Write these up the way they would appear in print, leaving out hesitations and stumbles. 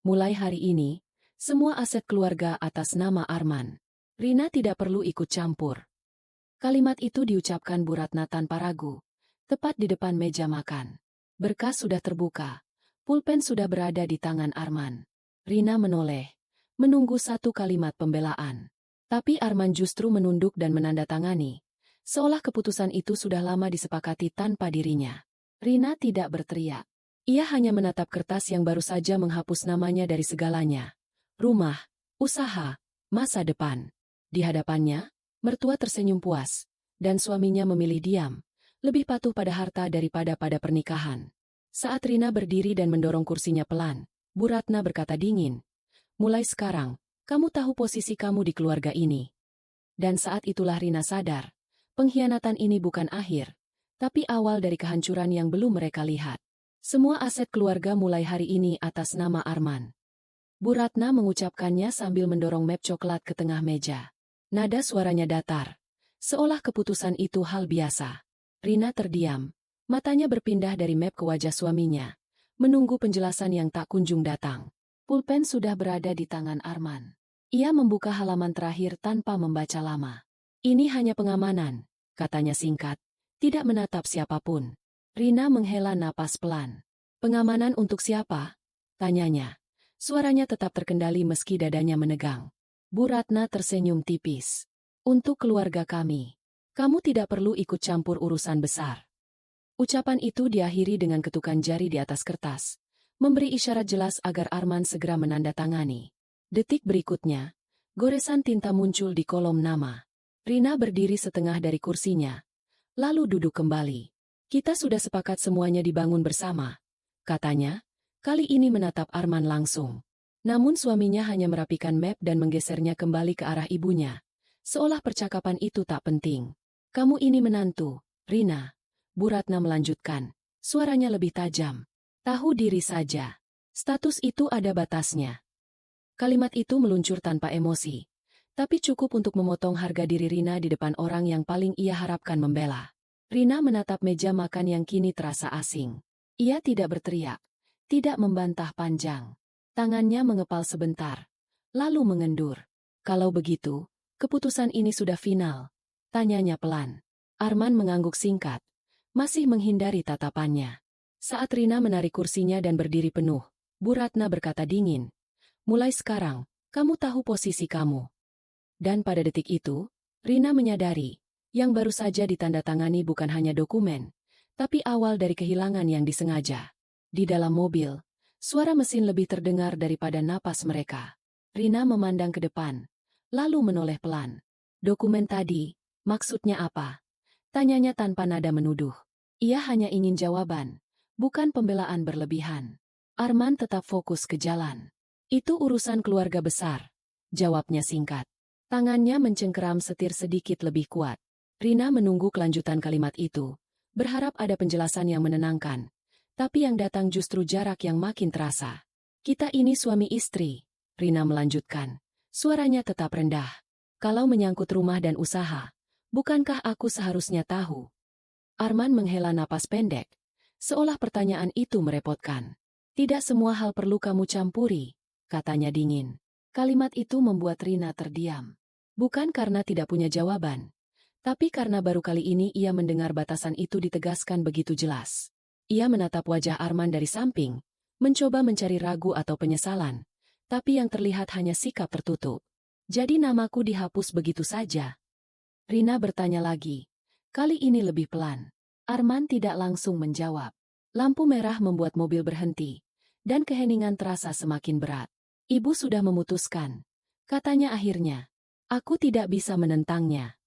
Mulai hari ini, semua aset keluarga atas nama Arman. Rina tidak perlu ikut campur. Kalimat itu diucapkan Bu Ratna tanpa ragu, tepat di depan meja makan. Berkas sudah terbuka, pulpen sudah berada di tangan Arman. Rina menoleh, menunggu satu kalimat pembelaan. Tapi Arman justru menunduk dan menandatangani, seolah keputusan itu sudah lama disepakati tanpa dirinya. Rina tidak berteriak. Ia hanya menatap kertas yang baru saja menghapus namanya dari segalanya. Rumah, usaha, masa depan. Di hadapannya, mertua tersenyum puas, dan suaminya memilih diam, lebih patuh pada harta daripada pada pernikahan. Saat Rina berdiri dan mendorong kursinya pelan, Bu Ratna berkata dingin, "Mulai sekarang, kamu tahu posisi kamu di keluarga ini." Dan saat itulah Rina sadar, pengkhianatan ini bukan akhir, tapi awal dari kehancuran yang belum mereka lihat. Semua aset keluarga mulai hari ini atas nama Arman. Bu Ratna mengucapkannya sambil mendorong map coklat ke tengah meja. Nada suaranya datar, seolah keputusan itu hal biasa. Rina terdiam, matanya berpindah dari map ke wajah suaminya, menunggu penjelasan yang tak kunjung datang. Pulpen sudah berada di tangan Arman. Ia membuka halaman terakhir tanpa membaca lama. "Ini hanya pengamanan," katanya singkat, tidak menatap siapapun. Rina menghela napas pelan. "Pengamanan untuk siapa?" tanyanya. Suaranya tetap terkendali meski dadanya menegang. Bu Ratna tersenyum tipis. "Untuk keluarga kami. Kamu tidak perlu ikut campur urusan besar." Ucapan itu diakhiri dengan ketukan jari di atas kertas, memberi isyarat jelas agar Arman segera menandatangani. Detik berikutnya, goresan tinta muncul di kolom nama. Rina berdiri setengah dari kursinya, lalu duduk kembali. "Kita sudah sepakat semuanya dibangun bersama," katanya, kali ini menatap Arman langsung. Namun suaminya hanya merapikan map dan menggesernya kembali ke arah ibunya, seolah percakapan itu tak penting. "Kamu ini menantu, Rina," Bu Ratna melanjutkan, suaranya lebih tajam. "Tahu diri saja. Status itu ada batasnya." Kalimat itu meluncur tanpa emosi, tapi cukup untuk memotong harga diri Rina di depan orang yang paling ia harapkan membela. Rina menatap meja makan yang kini terasa asing. Ia tidak berteriak, tidak membantah panjang. Tangannya mengepal sebentar, lalu mengendur. "Kalau begitu, keputusan ini sudah final?" tanyanya pelan. Arman mengangguk singkat, masih menghindari tatapannya. Saat Rina menarik kursinya dan berdiri penuh, Bu Ratna berkata dingin, "Mulai sekarang, kamu tahu posisi kamu." Dan pada detik itu, Rina menyadari, yang baru saja ditandatangani bukan hanya dokumen, tapi awal dari kehilangan yang disengaja. Di dalam mobil, suara mesin lebih terdengar daripada napas mereka. Rina memandang ke depan, lalu menoleh pelan. "Dokumen tadi, maksudnya apa?" tanyanya tanpa nada menuduh. Ia hanya ingin jawaban, bukan pembelaan berlebihan. Arman tetap fokus ke jalan. "Itu urusan keluarga besar," jawabnya singkat. Tangannya mencengkeram setir sedikit lebih kuat. Rina menunggu kelanjutan kalimat itu, berharap ada penjelasan yang menenangkan. Tapi yang datang justru jarak yang makin terasa. "Kita ini suami istri," Rina melanjutkan. Suaranya tetap rendah. "Kalau menyangkut rumah dan usaha, bukankah aku seharusnya tahu?" Arman menghela napas pendek, seolah pertanyaan itu merepotkan. "Tidak semua hal perlu kamu campuri," katanya dingin. Kalimat itu membuat Rina terdiam. Bukan karena tidak punya jawaban, tapi karena baru kali ini ia mendengar batasan itu ditegaskan begitu jelas. Ia menatap wajah Arman dari samping, mencoba mencari ragu atau penyesalan, tapi yang terlihat hanya sikap tertutup. "Jadi namaku dihapus begitu saja?" Rina bertanya lagi, kali ini lebih pelan. Arman tidak langsung menjawab. Lampu merah membuat mobil berhenti, dan keheningan terasa semakin berat. "Ibu sudah memutuskan," katanya akhirnya. "Aku tidak bisa menentangnya."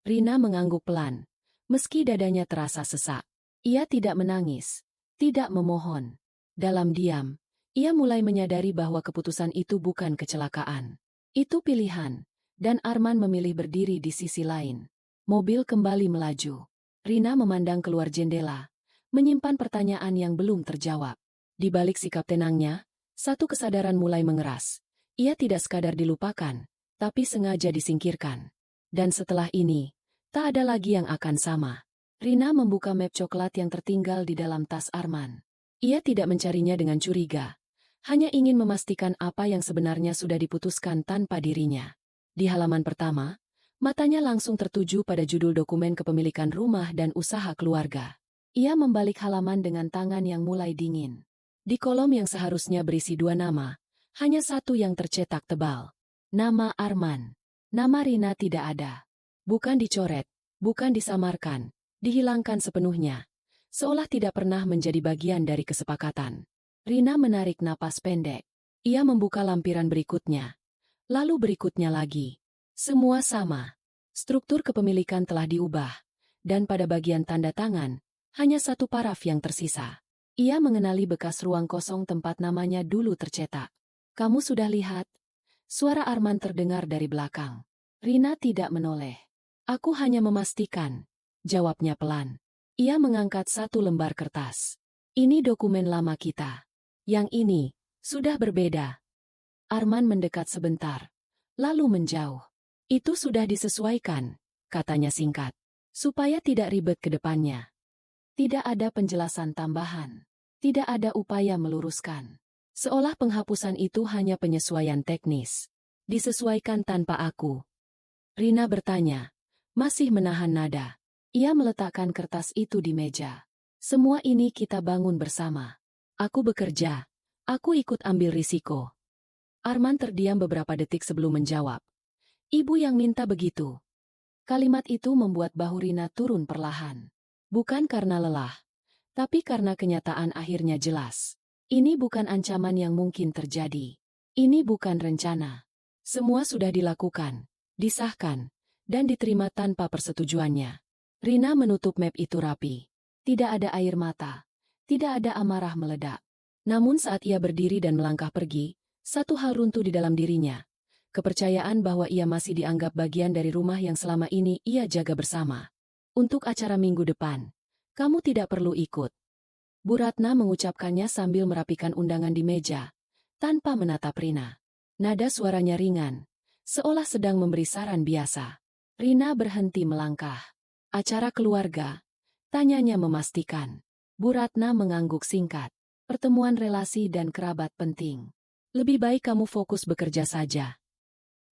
Rina mengangguk pelan, meski dadanya terasa sesak. Ia tidak menangis, tidak memohon. Dalam diam, ia mulai menyadari bahwa keputusan itu bukan kecelakaan. Itu pilihan, dan Arman memilih berdiri di sisi lain. Mobil kembali melaju. Rina memandang keluar jendela, menyimpan pertanyaan yang belum terjawab. Di balik sikap tenangnya, satu kesadaran mulai mengeras. Ia tidak sekadar dilupakan, tapi sengaja disingkirkan. Dan setelah ini, tak ada lagi yang akan sama. Rina membuka map coklat yang tertinggal di dalam tas Arman. Ia tidak mencarinya dengan curiga, hanya ingin memastikan apa yang sebenarnya sudah diputuskan tanpa dirinya. Di halaman pertama, matanya langsung tertuju pada judul dokumen kepemilikan rumah dan usaha keluarga. Ia membalik halaman dengan tangan yang mulai dingin. Di kolom yang seharusnya berisi 2 nama, hanya satu yang tercetak tebal. Nama Arman. Nama Rina tidak ada. Bukan dicoret, bukan disamarkan, dihilangkan sepenuhnya. Seolah tidak pernah menjadi bagian dari kesepakatan. Rina menarik napas pendek. Ia membuka lampiran berikutnya. Lalu berikutnya lagi. Semua sama. Struktur kepemilikan telah diubah. Dan pada bagian tanda tangan, hanya satu paraf yang tersisa. Ia mengenali bekas ruang kosong tempat namanya dulu tercetak. Kamu sudah lihat? Suara Arman terdengar dari belakang. Rina tidak menoleh. Aku hanya memastikan. Jawabnya pelan. Ia mengangkat satu lembar kertas. Ini dokumen lama kita. Yang ini, sudah berbeda. Arman mendekat sebentar. Lalu menjauh. Itu sudah disesuaikan, katanya singkat. Supaya tidak ribet ke depannya. Tidak ada penjelasan tambahan. Tidak ada upaya meluruskan. Seolah penghapusan itu hanya penyesuaian teknis. Disesuaikan tanpa aku. Rina bertanya, masih menahan nada. Ia meletakkan kertas itu di meja. Semua ini kita bangun bersama. Aku bekerja. Aku ikut ambil risiko. Arman terdiam beberapa detik sebelum menjawab. Ibu yang minta begitu. Kalimat itu membuat bahu Rina turun perlahan. Bukan karena lelah, tapi karena kenyataan akhirnya jelas. Ini bukan ancaman yang mungkin terjadi. Ini bukan rencana. Semua sudah dilakukan, disahkan, dan diterima tanpa persetujuannya. Rina menutup map itu rapi. Tidak ada air mata. Tidak ada amarah meledak. Namun saat ia berdiri dan melangkah pergi, satu hal runtuh di dalam dirinya. Kepercayaan bahwa ia masih dianggap bagian dari rumah yang selama ini ia jaga bersama. Untuk acara minggu depan, kamu tidak perlu ikut. Bu Ratna mengucapkannya sambil merapikan undangan di meja, tanpa menatap Rina. Nada suaranya ringan, seolah sedang memberi saran biasa. Rina berhenti melangkah. Acara keluarga? Tanyanya memastikan. Bu Ratna mengangguk singkat. Pertemuan relasi dan kerabat penting. Lebih baik kamu fokus bekerja saja.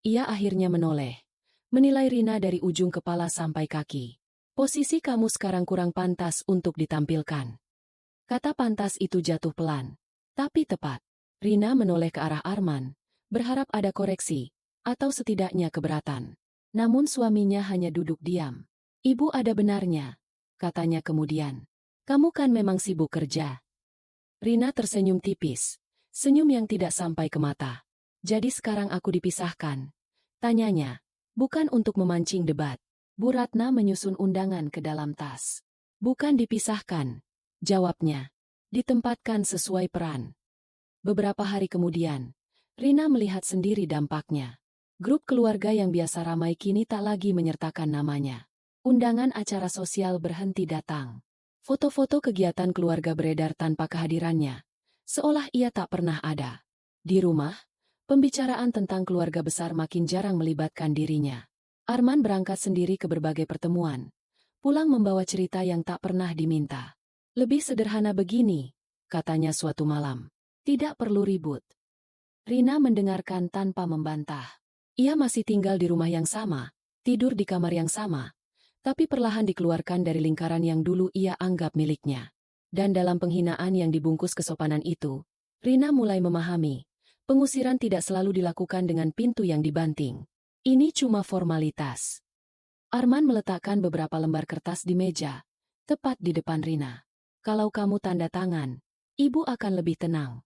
Ia akhirnya menoleh. Menilai Rina dari ujung kepala sampai kaki. Posisi kamu sekarang kurang pantas untuk ditampilkan. Kata pantas itu jatuh pelan. Tapi tepat. Rina menoleh ke arah Arman. Berharap ada koreksi. Atau setidaknya keberatan. Namun suaminya hanya duduk diam. Ibu ada benarnya. Katanya kemudian. Kamu kan memang sibuk kerja. Rina tersenyum tipis. Senyum yang tidak sampai ke mata. Jadi sekarang aku dipisahkan. Tanyanya. Bukan untuk memancing debat. Bu Ratna menyusun undangan ke dalam tas. Bukan dipisahkan. Jawabnya. Ditempatkan sesuai peran. Beberapa hari kemudian, Rina melihat sendiri dampaknya. Grup keluarga yang biasa ramai kini tak lagi menyertakan namanya. Undangan acara sosial berhenti datang. Foto-foto kegiatan keluarga beredar tanpa kehadirannya. Seolah ia tak pernah ada. Di rumah, pembicaraan tentang keluarga besar makin jarang melibatkan dirinya. Arman berangkat sendiri ke berbagai pertemuan. Pulang membawa cerita yang tak pernah diminta. Lebih sederhana begini, katanya suatu malam. Tidak perlu ribut. Rina mendengarkan tanpa membantah. Ia masih tinggal di rumah yang sama, tidur di kamar yang sama. Tapi perlahan dikeluarkan dari lingkaran yang dulu ia anggap miliknya. Dan dalam penghinaan yang dibungkus kesopanan itu, Rina mulai memahami, pengusiran tidak selalu dilakukan dengan pintu yang dibanting. Ini cuma formalitas. Arman meletakkan beberapa lembar kertas di meja, tepat di depan Rina. Kalau kamu tanda tangan, ibu akan lebih tenang.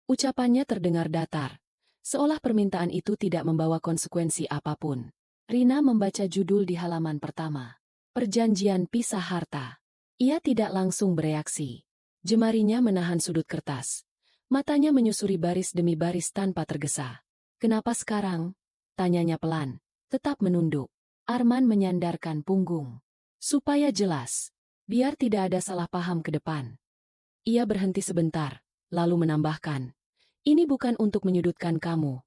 Ucapannya terdengar datar, seolah permintaan itu tidak membawa konsekuensi apapun. Rina membaca judul di halaman pertama. Perjanjian pisah harta. Ia tidak langsung bereaksi. Jemarinya menahan sudut kertas. Matanya menyusuri baris demi baris tanpa tergesa. Kenapa sekarang? Tanyanya pelan. Tetap menunduk. Arman menyandarkan punggung. Supaya jelas. Biar tidak ada salah paham ke depan. Ia berhenti sebentar, lalu menambahkan. Ini bukan untuk menyudutkan kamu.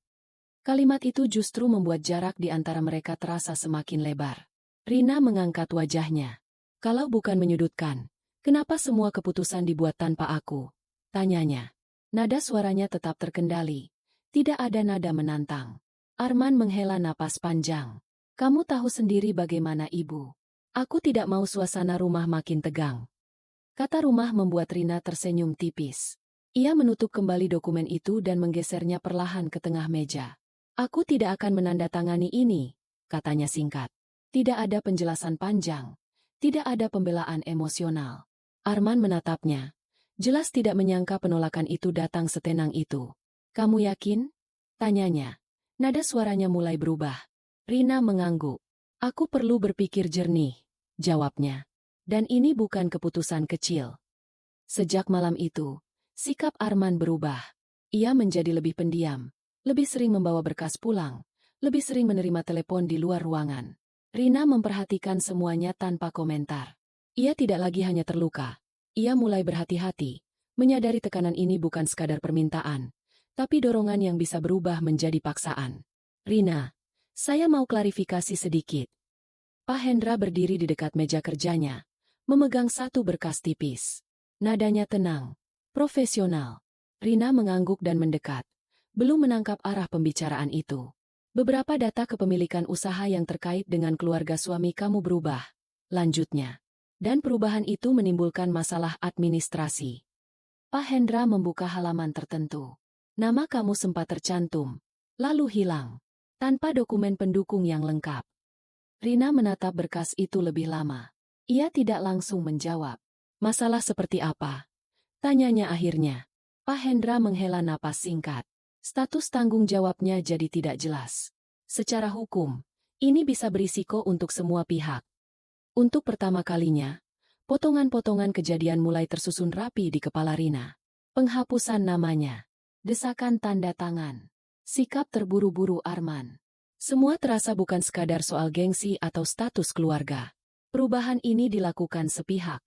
Kalimat itu justru membuat jarak di antara mereka terasa semakin lebar. Rina mengangkat wajahnya. Kalau bukan menyudutkan, kenapa semua keputusan dibuat tanpa aku? Tanyanya. Nada suaranya tetap terkendali. Tidak ada nada menantang. Arman menghela napas panjang. Kamu tahu sendiri bagaimana ibu. Aku tidak mau suasana rumah makin tegang. Kata rumah membuat Rina tersenyum tipis. Ia menutup kembali dokumen itu dan menggesernya perlahan ke tengah meja. Aku tidak akan menandatangani ini, katanya singkat. Tidak ada penjelasan panjang. Tidak ada pembelaan emosional. Arman menatapnya. Jelas tidak menyangka penolakan itu datang setenang itu. Kamu yakin? Tanyanya. Nada suaranya mulai berubah. Rina mengangguk. Aku perlu berpikir jernih, jawabnya. Dan ini bukan keputusan kecil. Sejak malam itu, sikap Arman berubah. Ia menjadi lebih pendiam, lebih sering membawa berkas pulang, lebih sering menerima telepon di luar ruangan. Rina memperhatikan semuanya tanpa komentar. Ia tidak lagi hanya terluka. Ia mulai berhati-hati, menyadari tekanan ini bukan sekadar permintaan, tapi dorongan yang bisa berubah menjadi paksaan. Rina, saya mau klarifikasi sedikit. Pak Hendra berdiri di dekat meja kerjanya, memegang satu berkas tipis. Nadanya tenang, profesional. Rina mengangguk dan mendekat, belum menangkap arah pembicaraan itu. Beberapa data kepemilikan usaha yang terkait dengan keluarga suami kamu berubah, lanjutnya. Dan perubahan itu menimbulkan masalah administrasi. Pak Hendra membuka halaman tertentu. Nama kamu sempat tercantum, lalu hilang, tanpa dokumen pendukung yang lengkap. Rina menatap berkas itu lebih lama. Ia tidak langsung menjawab. Masalah seperti apa? Tanyanya akhirnya. Pak Hendra menghela napas singkat. Status tanggung jawabnya jadi tidak jelas. Secara hukum, ini bisa berisiko untuk semua pihak. Untuk pertama kalinya, potongan-potongan kejadian mulai tersusun rapi di kepala Rina. Penghapusan namanya. Desakan tanda tangan. Sikap terburu-buru Arman. Semua terasa bukan sekadar soal gengsi atau status keluarga. Perubahan ini dilakukan sepihak.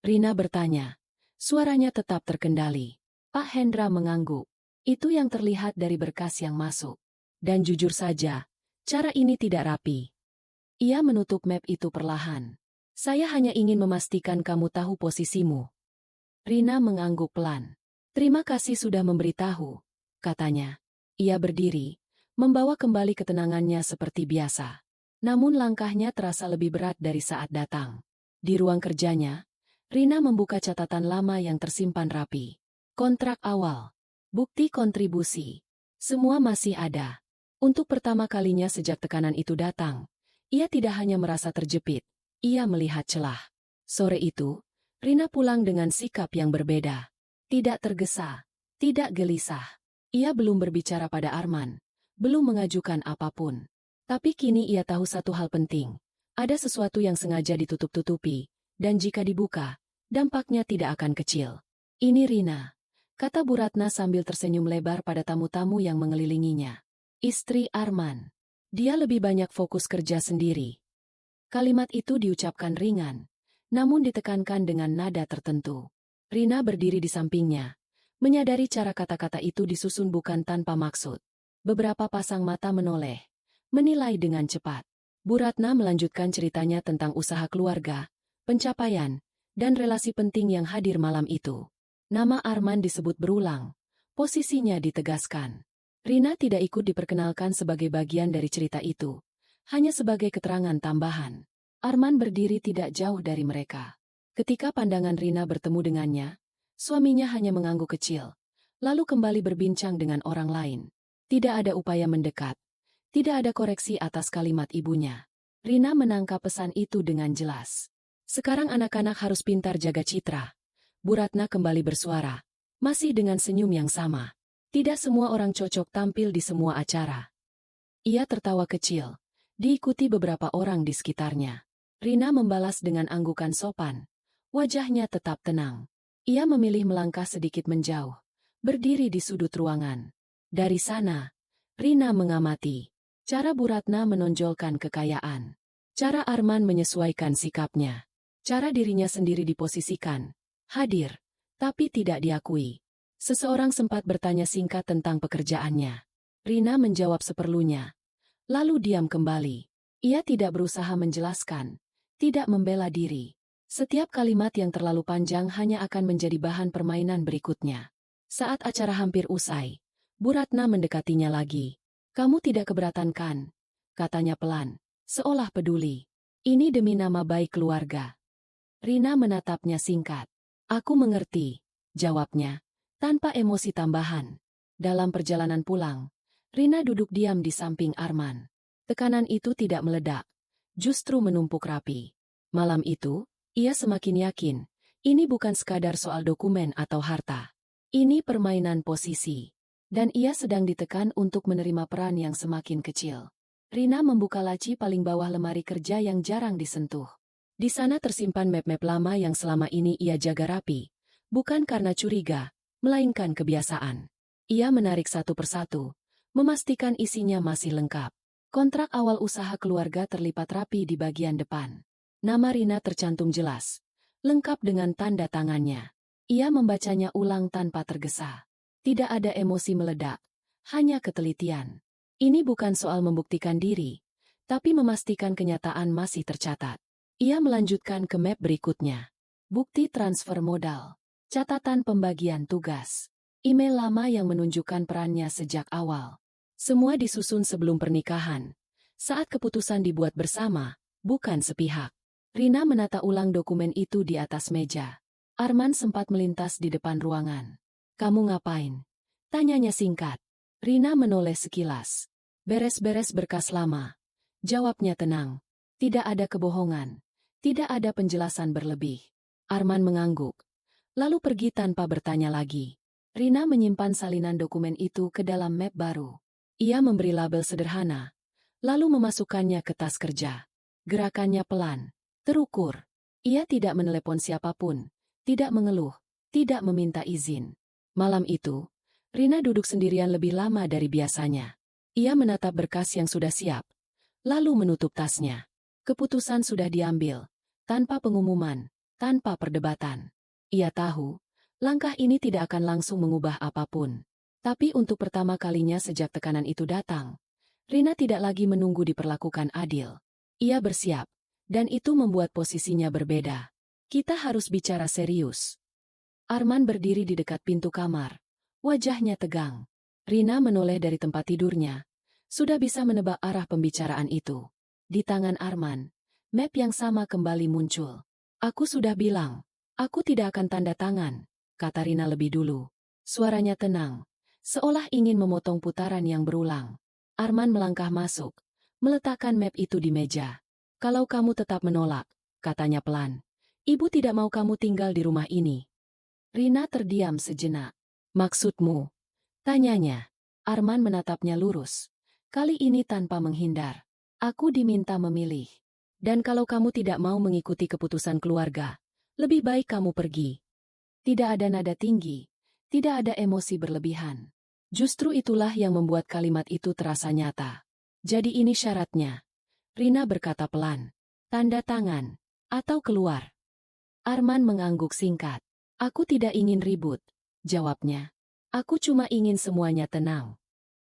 Rina bertanya. Suaranya tetap terkendali. Pak Hendra mengangguk. Itu yang terlihat dari berkas yang masuk. Dan jujur saja, cara ini tidak rapi. Ia menutup map itu perlahan. Saya hanya ingin memastikan kamu tahu posisimu. Rina mengangguk pelan. Terima kasih sudah memberitahu, katanya. Ia berdiri, membawa kembali ketenangannya seperti biasa. Namun langkahnya terasa lebih berat dari saat datang. Di ruang kerjanya, Rina membuka catatan lama yang tersimpan rapi. Kontrak awal, bukti kontribusi, semua masih ada. Untuk pertama kalinya sejak tekanan itu datang, ia tidak hanya merasa terjepit, ia melihat celah. Sore itu, Rina pulang dengan sikap yang berbeda. Tidak tergesa, tidak gelisah. Ia belum berbicara pada Arman, belum mengajukan apapun. Tapi kini ia tahu satu hal penting. Ada sesuatu yang sengaja ditutup-tutupi, dan jika dibuka, dampaknya tidak akan kecil. Ini Rina, kata Bu Ratna sambil tersenyum lebar pada tamu-tamu yang mengelilinginya. Istri Arman. Dia lebih banyak fokus kerja sendiri. Kalimat itu diucapkan ringan, namun ditekankan dengan nada tertentu. Rina berdiri di sampingnya, menyadari cara kata-kata itu disusun bukan tanpa maksud. Beberapa pasang mata menoleh, menilai dengan cepat. Bu Ratna melanjutkan ceritanya tentang usaha keluarga, pencapaian, dan relasi penting yang hadir malam itu. Nama Arman disebut berulang, posisinya ditegaskan. Rina tidak ikut diperkenalkan sebagai bagian dari cerita itu, hanya sebagai keterangan tambahan. Arman berdiri tidak jauh dari mereka. Ketika pandangan Rina bertemu dengannya, suaminya hanya mengangguk kecil, lalu kembali berbincang dengan orang lain. Tidak ada upaya mendekat, tidak ada koreksi atas kalimat ibunya. Rina menangkap pesan itu dengan jelas. Sekarang anak-anak harus pintar jaga citra. Bu Ratna kembali bersuara, masih dengan senyum yang sama. Tidak semua orang cocok tampil di semua acara. Ia tertawa kecil, diikuti beberapa orang di sekitarnya. Rina membalas dengan anggukan sopan. Wajahnya tetap tenang. Ia memilih melangkah sedikit menjauh, berdiri di sudut ruangan. Dari sana, Rina mengamati. Cara Bu Ratna menonjolkan kekayaan. Cara Arman menyesuaikan sikapnya. Cara dirinya sendiri diposisikan. Hadir, tapi tidak diakui. Seseorang sempat bertanya singkat tentang pekerjaannya. Rina menjawab seperlunya. Lalu diam kembali. Ia tidak berusaha menjelaskan, tidak membela diri. Setiap kalimat yang terlalu panjang hanya akan menjadi bahan permainan berikutnya. Saat acara hampir usai, Bu Ratna mendekatinya lagi. "Kamu tidak keberatan kan?" katanya pelan, seolah peduli. "Ini demi nama baik keluarga." Rina menatapnya singkat. "Aku mengerti," jawabnya, tanpa emosi tambahan. Dalam perjalanan pulang, Rina duduk diam di samping Arman. Tekanan itu tidak meledak, justru menumpuk rapi. Malam itu, ia semakin yakin, ini bukan sekadar soal dokumen atau harta. Ini permainan posisi. Dan ia sedang ditekan untuk menerima peran yang semakin kecil. Rina membuka laci paling bawah lemari kerja yang jarang disentuh. Di sana tersimpan map-map lama yang selama ini ia jaga rapi, bukan karena curiga, melainkan kebiasaan. Ia menarik satu persatu, memastikan isinya masih lengkap. Kontrak awal usaha keluarga terlipat rapi di bagian depan. Nama Rina tercantum jelas, lengkap dengan tanda tangannya. Ia membacanya ulang tanpa tergesa. Tidak ada emosi meledak, hanya ketelitian. Ini bukan soal membuktikan diri, tapi memastikan kenyataan masih tercatat. Ia melanjutkan ke map berikutnya. Bukti transfer modal, catatan pembagian tugas, email lama yang menunjukkan perannya sejak awal. Semua disusun sebelum pernikahan, saat keputusan dibuat bersama, bukan sepihak. Rina menata ulang dokumen itu di atas meja. Arman sempat melintas di depan ruangan. "Kamu ngapain?" tanyanya singkat. Rina menoleh sekilas. "Beres-beres berkas lama." Jawabnya tenang. "Tidak ada kebohongan. Tidak ada penjelasan berlebih." Arman mengangguk, lalu pergi tanpa bertanya lagi. Rina menyimpan salinan dokumen itu ke dalam map baru. Ia memberi label sederhana, lalu memasukkannya ke tas kerja. Gerakannya pelan, terukur. Ia tidak menelepon siapapun, tidak mengeluh, tidak meminta izin. Malam itu, Rina duduk sendirian lebih lama dari biasanya. Ia menatap berkas yang sudah siap, lalu menutup tasnya. Keputusan sudah diambil, tanpa pengumuman, tanpa perdebatan. Ia tahu, langkah ini tidak akan langsung mengubah apapun. Tapi untuk pertama kalinya sejak tekanan itu datang, Rina tidak lagi menunggu diperlakukan adil. Ia bersiap, dan itu membuat posisinya berbeda. "Kita harus bicara serius." Arman berdiri di dekat pintu kamar, wajahnya tegang. Rina menoleh dari tempat tidurnya, sudah bisa menebak arah pembicaraan itu. Di tangan Arman, map yang sama kembali muncul. "Aku sudah bilang, aku tidak akan tanda tangan," kata Rina lebih dulu. Suaranya tenang, seolah ingin memotong putaran yang berulang. Arman melangkah masuk, meletakkan map itu di meja. "Kalau kamu tetap menolak," katanya pelan, "Ibu tidak mau kamu tinggal di rumah ini." Rina terdiam sejenak. "Maksudmu?" tanyanya. Arman menatapnya lurus, kali ini tanpa menghindar. "Aku diminta memilih. Dan kalau kamu tidak mau mengikuti keputusan keluarga, lebih baik kamu pergi." Tidak ada nada tinggi, tidak ada emosi berlebihan. Justru itulah yang membuat kalimat itu terasa nyata. "Jadi ini syaratnya," Rina berkata pelan. "Tanda tangan, atau keluar." Arman mengangguk singkat. "Aku tidak ingin ribut," jawabnya. "Aku cuma ingin semuanya tenang."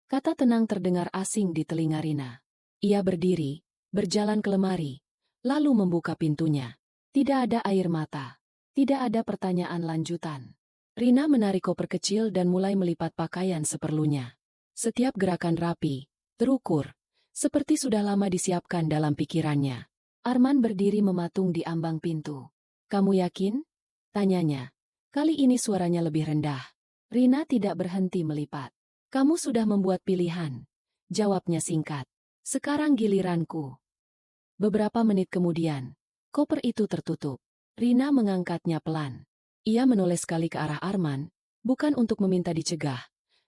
Kata tenang terdengar asing di telinga Rina. Ia berdiri, berjalan ke lemari, lalu membuka pintunya. Tidak ada air mata. Tidak ada pertanyaan lanjutan. Rina menarik koper kecil dan mulai melipat pakaian seperlunya. Setiap gerakan rapi, terukur, seperti sudah lama disiapkan dalam pikirannya. Arman berdiri mematung di ambang pintu. "Kamu yakin?" tanyanya. Kali ini suaranya lebih rendah. Rina tidak berhenti melipat. "Kamu sudah membuat pilihan," jawabnya singkat. "Sekarang giliranku." Beberapa menit kemudian, koper itu tertutup. Rina mengangkatnya pelan. Ia menoleh sekali ke arah Arman, bukan untuk meminta dicegah,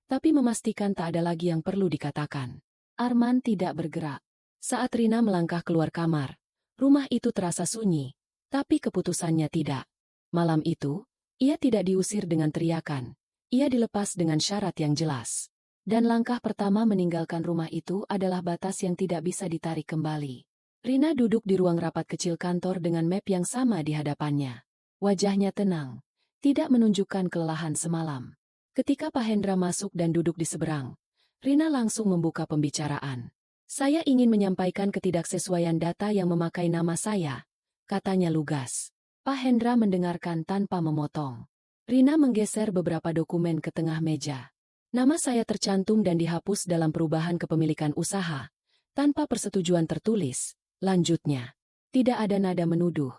tapi memastikan tak ada lagi yang perlu dikatakan. Arman tidak bergerak. Saat Rina melangkah keluar kamar, rumah itu terasa sunyi, tapi keputusannya tidak. Malam itu, ia tidak diusir dengan teriakan. Ia dilepas dengan syarat yang jelas. Dan langkah pertama meninggalkan rumah itu adalah batas yang tidak bisa ditarik kembali. Rina duduk di ruang rapat kecil kantor dengan map yang sama di hadapannya. Wajahnya tenang, tidak menunjukkan kelelahan semalam. Ketika Pak Hendra masuk dan duduk di seberang, Rina langsung membuka pembicaraan. "Saya ingin menyampaikan ketidaksesuaian data yang memakai nama saya," katanya lugas. Pak Hendra mendengarkan tanpa memotong. Rina menggeser beberapa dokumen ke tengah meja. Nama saya tercantum dan dihapus dalam perubahan kepemilikan usaha, tanpa persetujuan tertulis. Lanjutnya, tidak ada nada menuduh,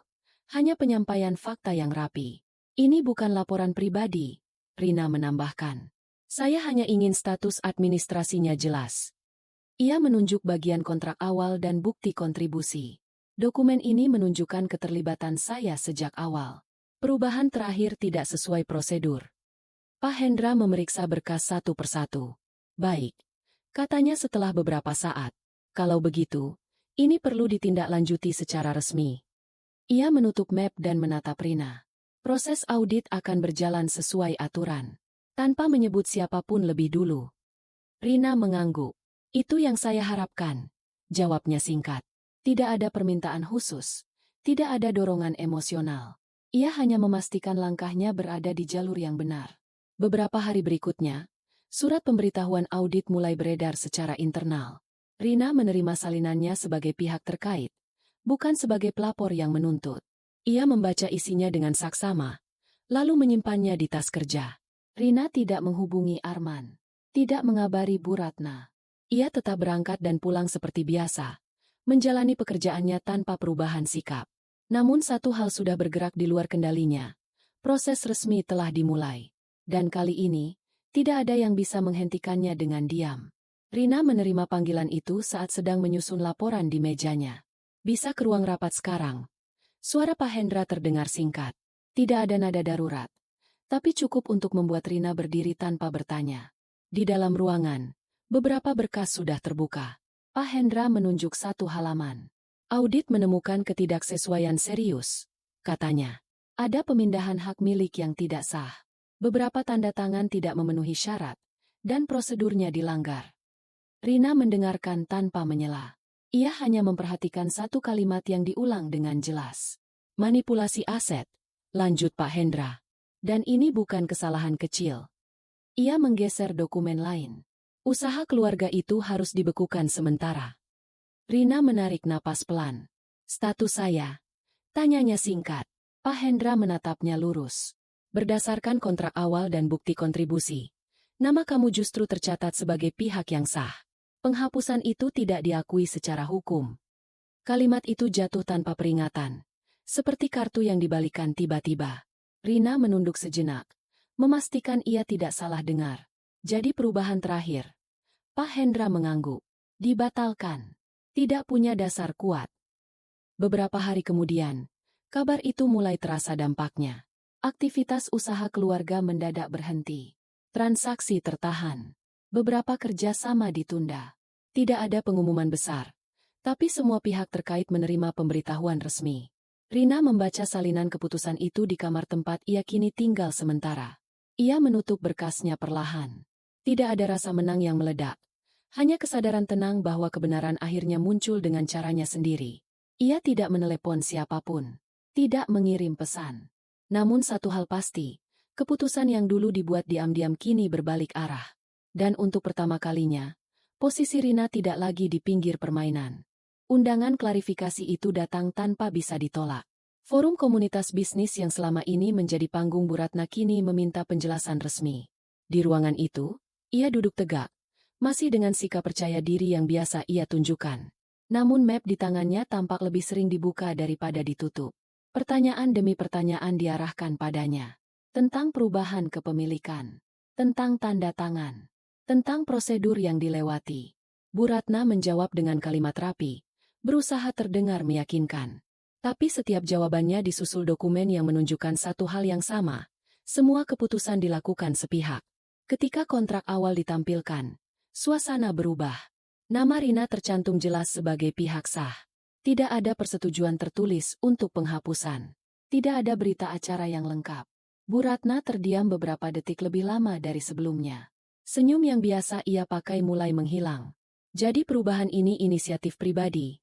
hanya penyampaian fakta yang rapi. Ini bukan laporan pribadi, Rina menambahkan. Saya hanya ingin status administrasinya jelas. Ia menunjuk bagian kontrak awal dan bukti kontribusi. Dokumen ini menunjukkan keterlibatan saya sejak awal. Perubahan terakhir tidak sesuai prosedur. Pak Hendra memeriksa berkas satu persatu. Baik, katanya setelah beberapa saat. Kalau begitu, ini perlu ditindaklanjuti secara resmi. Ia menutup map dan menatap Rina. Proses audit akan berjalan sesuai aturan, tanpa menyebut siapapun lebih dulu. Rina mengangguk. Itu yang saya harapkan. Jawabnya singkat. Tidak ada permintaan khusus. Tidak ada dorongan emosional. Ia hanya memastikan langkahnya berada di jalur yang benar. Beberapa hari berikutnya, surat pemberitahuan audit mulai beredar secara internal. Rina menerima salinannya sebagai pihak terkait, bukan sebagai pelapor yang menuntut. Ia membaca isinya dengan saksama, lalu menyimpannya di tas kerja. Rina tidak menghubungi Arman, tidak mengabari Bu Ratna. Ia tetap berangkat dan pulang seperti biasa, menjalani pekerjaannya tanpa perubahan sikap. Namun satu hal sudah bergerak di luar kendalinya. Proses resmi telah dimulai. Dan kali ini, tidak ada yang bisa menghentikannya dengan diam. Rina menerima panggilan itu saat sedang menyusun laporan di mejanya. Bisa ke ruang rapat sekarang. Suara Pak Hendra terdengar singkat. Tidak ada nada darurat. Tapi cukup untuk membuat Rina berdiri tanpa bertanya. Di dalam ruangan, beberapa berkas sudah terbuka. Pak Hendra menunjuk satu halaman. Audit menemukan ketidaksesuaian serius, katanya. Ada pemindahan hak milik yang tidak sah. Beberapa tanda tangan tidak memenuhi syarat, dan prosedurnya dilanggar. Rina mendengarkan tanpa menyela. Ia hanya memperhatikan satu kalimat yang diulang dengan jelas. Manipulasi aset, lanjut Pak Hendra. Dan ini bukan kesalahan kecil. Ia menggeser dokumen lain. Usaha keluarga itu harus dibekukan sementara. Rina menarik napas pelan. Status saya? Tanyanya singkat. Pak Hendra menatapnya lurus. Berdasarkan kontrak awal dan bukti kontribusi, nama kamu justru tercatat sebagai pihak yang sah. Penghapusan itu tidak diakui secara hukum. Kalimat itu jatuh tanpa peringatan, seperti kartu yang dibalikan tiba-tiba. Rina menunduk sejenak, memastikan ia tidak salah dengar. Jadi perubahan terakhir. Pak Hendra mengangguk. Dibatalkan. Tidak punya dasar kuat. Beberapa hari kemudian, kabar itu mulai terasa dampaknya. Aktivitas usaha keluarga mendadak berhenti. Transaksi tertahan. Beberapa kerjasama ditunda. Tidak ada pengumuman besar, tapi semua pihak terkait menerima pemberitahuan resmi. Rina membaca salinan keputusan itu di kamar tempat ia kini tinggal sementara. Ia menutup berkasnya perlahan. Tidak ada rasa menang yang meledak. Hanya kesadaran tenang bahwa kebenaran akhirnya muncul dengan caranya sendiri. Ia tidak menelepon siapapun. Tidak mengirim pesan. Namun satu hal pasti, keputusan yang dulu dibuat diam-diam kini berbalik arah. Dan untuk pertama kalinya, posisi Rina tidak lagi di pinggir permainan. Undangan klarifikasi itu datang tanpa bisa ditolak. Forum komunitas bisnis yang selama ini menjadi panggung Bu Ratna kini meminta penjelasan resmi. Di ruangan itu, ia duduk tegak, masih dengan sikap percaya diri yang biasa ia tunjukkan. Namun map di tangannya tampak lebih sering dibuka daripada ditutup. Pertanyaan demi pertanyaan diarahkan padanya. Tentang perubahan kepemilikan. Tentang tanda tangan. Tentang prosedur yang dilewati. Bu Ratna menjawab dengan kalimat rapi, berusaha terdengar meyakinkan. Tapi setiap jawabannya disusul dokumen yang menunjukkan satu hal yang sama. Semua keputusan dilakukan sepihak. Ketika kontrak awal ditampilkan, suasana berubah. Nama Rina tercantum jelas sebagai pihak sah. Tidak ada persetujuan tertulis untuk penghapusan. Tidak ada berita acara yang lengkap. Bu Ratna terdiam beberapa detik lebih lama dari sebelumnya. Senyum yang biasa ia pakai mulai menghilang. Jadi perubahan ini inisiatif pribadi.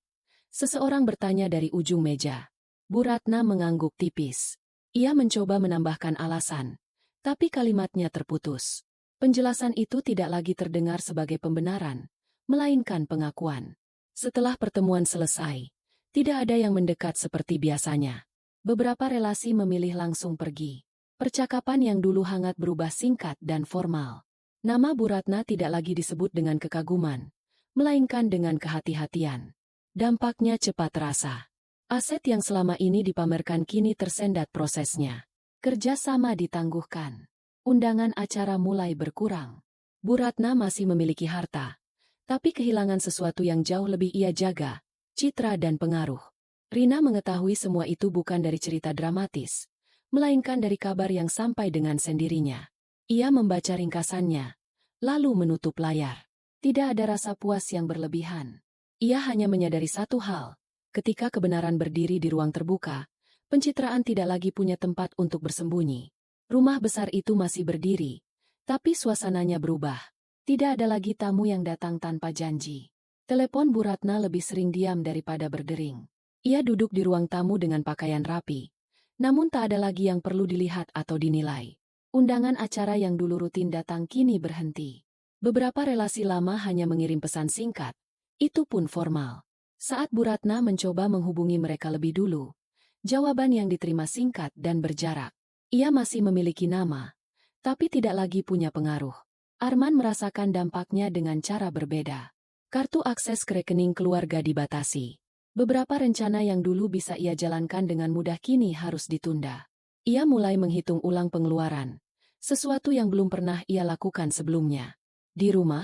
Seseorang bertanya dari ujung meja. Bu Ratna mengangguk tipis. Ia mencoba menambahkan alasan, tapi kalimatnya terputus. Penjelasan itu tidak lagi terdengar sebagai pembenaran, melainkan pengakuan. Setelah pertemuan selesai, tidak ada yang mendekat seperti biasanya. Beberapa relasi memilih langsung pergi. Percakapan yang dulu hangat berubah singkat dan formal. Nama Bu Ratna tidak lagi disebut dengan kekaguman, melainkan dengan kehati-hatian. Dampaknya cepat terasa. Aset yang selama ini dipamerkan kini tersendat prosesnya. Kerjasama ditangguhkan. Undangan acara mulai berkurang. Bu Ratna masih memiliki harta, tapi kehilangan sesuatu yang jauh lebih ia jaga, citra dan pengaruh. Rina mengetahui semua itu bukan dari cerita dramatis, melainkan dari kabar yang sampai dengan sendirinya. Ia membaca ringkasannya, lalu menutup layar. Tidak ada rasa puas yang berlebihan. Ia hanya menyadari satu hal, ketika kebenaran berdiri di ruang terbuka, pencitraan tidak lagi punya tempat untuk bersembunyi. Rumah besar itu masih berdiri, tapi suasananya berubah. Tidak ada lagi tamu yang datang tanpa janji. Telepon Bu Ratna lebih sering diam daripada berdering. Ia duduk di ruang tamu dengan pakaian rapi, namun tak ada lagi yang perlu dilihat atau dinilai. Undangan acara yang dulu rutin datang kini berhenti. Beberapa relasi lama hanya mengirim pesan singkat, itu pun formal. Saat Bu Ratna mencoba menghubungi mereka lebih dulu, jawaban yang diterima singkat dan berjarak. Ia masih memiliki nama, tapi tidak lagi punya pengaruh. Arman merasakan dampaknya dengan cara berbeda. Kartu akses ke rekening keluarga dibatasi. Beberapa rencana yang dulu bisa ia jalankan dengan mudah kini harus ditunda. Ia mulai menghitung ulang pengeluaran, sesuatu yang belum pernah ia lakukan sebelumnya. Di rumah,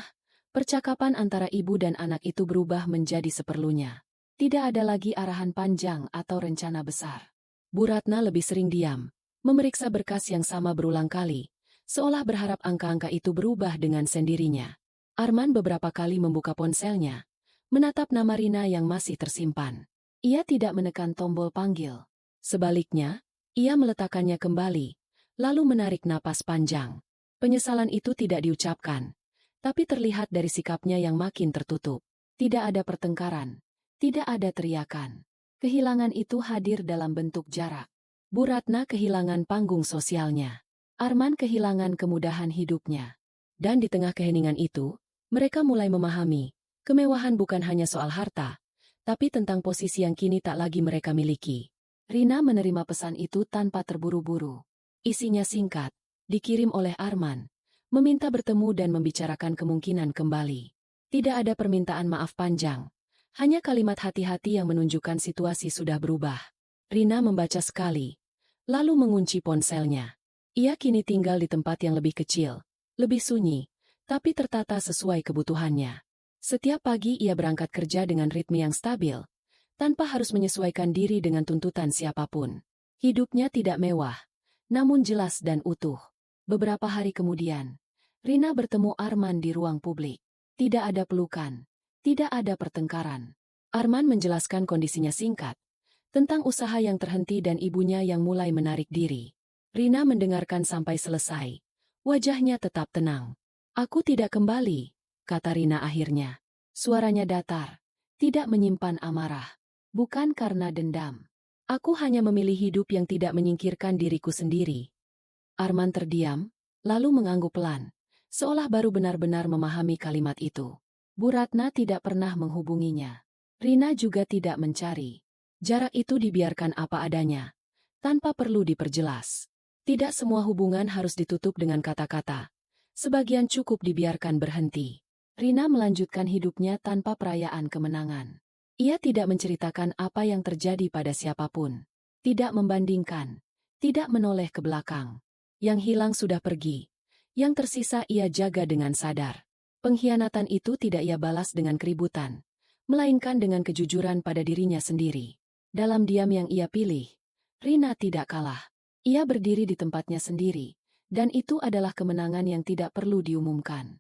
percakapan antara ibu dan anak itu berubah menjadi seperlunya. Tidak ada lagi arahan panjang atau rencana besar. Bu Ratna lebih sering diam, memeriksa berkas yang sama berulang kali, seolah berharap angka-angka itu berubah dengan sendirinya. Arman beberapa kali membuka ponselnya, menatap nama Rina yang masih tersimpan. Ia tidak menekan tombol panggil. Sebaliknya, ia meletakkannya kembali, lalu menarik napas panjang. Penyesalan itu tidak diucapkan, tapi terlihat dari sikapnya yang makin tertutup. Tidak ada pertengkaran, tidak ada teriakan. Kehilangan itu hadir dalam bentuk jarak. Bu Ratna kehilangan panggung sosialnya. Arman kehilangan kemudahan hidupnya. Dan di tengah keheningan itu, mereka mulai memahami, kemewahan bukan hanya soal harta, tapi tentang posisi yang kini tak lagi mereka miliki. Rina menerima pesan itu tanpa terburu-buru. Isinya singkat, dikirim oleh Arman, meminta bertemu dan membicarakan kemungkinan kembali. Tidak ada permintaan maaf panjang, hanya kalimat hati-hati yang menunjukkan situasi sudah berubah. Rina membaca sekali, lalu mengunci ponselnya. Ia kini tinggal di tempat yang lebih kecil, lebih sunyi, tapi tertata sesuai kebutuhannya. Setiap pagi ia berangkat kerja dengan ritme yang stabil, tanpa harus menyesuaikan diri dengan tuntutan siapapun. Hidupnya tidak mewah, namun jelas dan utuh. Beberapa hari kemudian, Rina bertemu Arman di ruang publik. Tidak ada pelukan, tidak ada pertengkaran. Arman menjelaskan kondisinya singkat, tentang usaha yang terhenti dan ibunya yang mulai menarik diri. Rina mendengarkan sampai selesai. Wajahnya tetap tenang. "Aku tidak kembali," kata Rina akhirnya. Suaranya datar, tidak menyimpan amarah. "Bukan karena dendam. Aku hanya memilih hidup yang tidak menyingkirkan diriku sendiri." Arman terdiam, lalu mengangguk pelan, seolah baru benar-benar memahami kalimat itu. Bu Ratna tidak pernah menghubunginya. Rina juga tidak mencari. Jarak itu dibiarkan apa adanya, tanpa perlu diperjelas. Tidak semua hubungan harus ditutup dengan kata-kata. Sebagian cukup dibiarkan berhenti. Rina melanjutkan hidupnya tanpa perayaan kemenangan. Ia tidak menceritakan apa yang terjadi pada siapapun. Tidak membandingkan. Tidak menoleh ke belakang. Yang hilang sudah pergi. Yang tersisa ia jaga dengan sadar. Pengkhianatan itu tidak ia balas dengan keributan, melainkan dengan kejujuran pada dirinya sendiri. Dalam diam yang ia pilih, Rina tidak kalah. Ia berdiri di tempatnya sendiri, dan itu adalah kemenangan yang tidak perlu diumumkan.